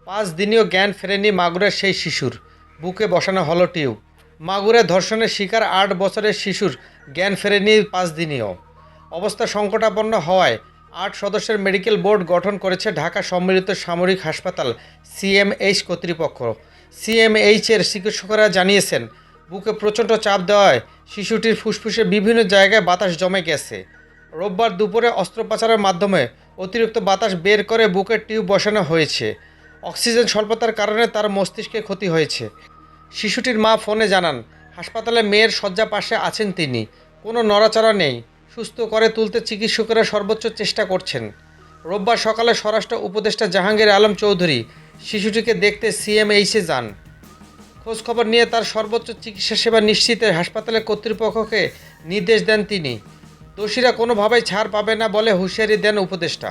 5 দিনেও জ্ঞান ফেরেনি মাগুরার সেই শিশুর, বুকে বসানো হলো টিউব। মাগুরায় ধর্ষণের শিকার 8 বছরের শিশুর জ্ঞান ফেরেনি 5 দিনেও। অবস্থা সংকটাপন্ন হওয়ায় 8 সদস্যের মেডিকেল বোর্ড গঠন করেছে ঢাকা সম্মিলিত সামরিক হাসপাতাল সিএমএইচ কর্তৃপক্ষ। সিএমএইচের চিকিৎসকরা জানিয়েছেন, বুকে প্রচণ্ড চাপ দেওয়ায় শিশুটির ফুসফুসে বিভিন্ন জায়গায় বাতাস জমে গেছে। রোববার দুপুরে অস্ত্রোপচারের মাধ্যমে অতিরিক্ত বাতাস বের করে বুকের টিউব বসানো হয়েছে। অক্সিজেন স্বল্পতার কারণে তার মস্তিষ্কে ক্ষতি হয়েছে। শিশুটির মা ফোনে জানান, হাসপাতালে মেয়ের শয্যা পাশে আছেন তিনি। কোনো নড়াচড়া নেই। সুস্থ করে তুলতে চিকিৎসকেরা সর্বোচ্চ চেষ্টা করছেন। রোববার সকালে স্বরাষ্ট্র উপদেষ্টা জাহাঙ্গীর আলম চৌধুরী শিশুটিকে দেখতে সিএমএইচে যান। খোঁজখবর নিয়ে তার সর্বোচ্চ চিকিৎসা সেবা নিশ্চিতে হাসপাতালের কর্তৃপক্ষকে নির্দেশ দেন তিনি। দোষীরা কোনোভাবেই ছাড় পাবে না বলে হুঁশিয়ারি দেন উপদেষ্টা।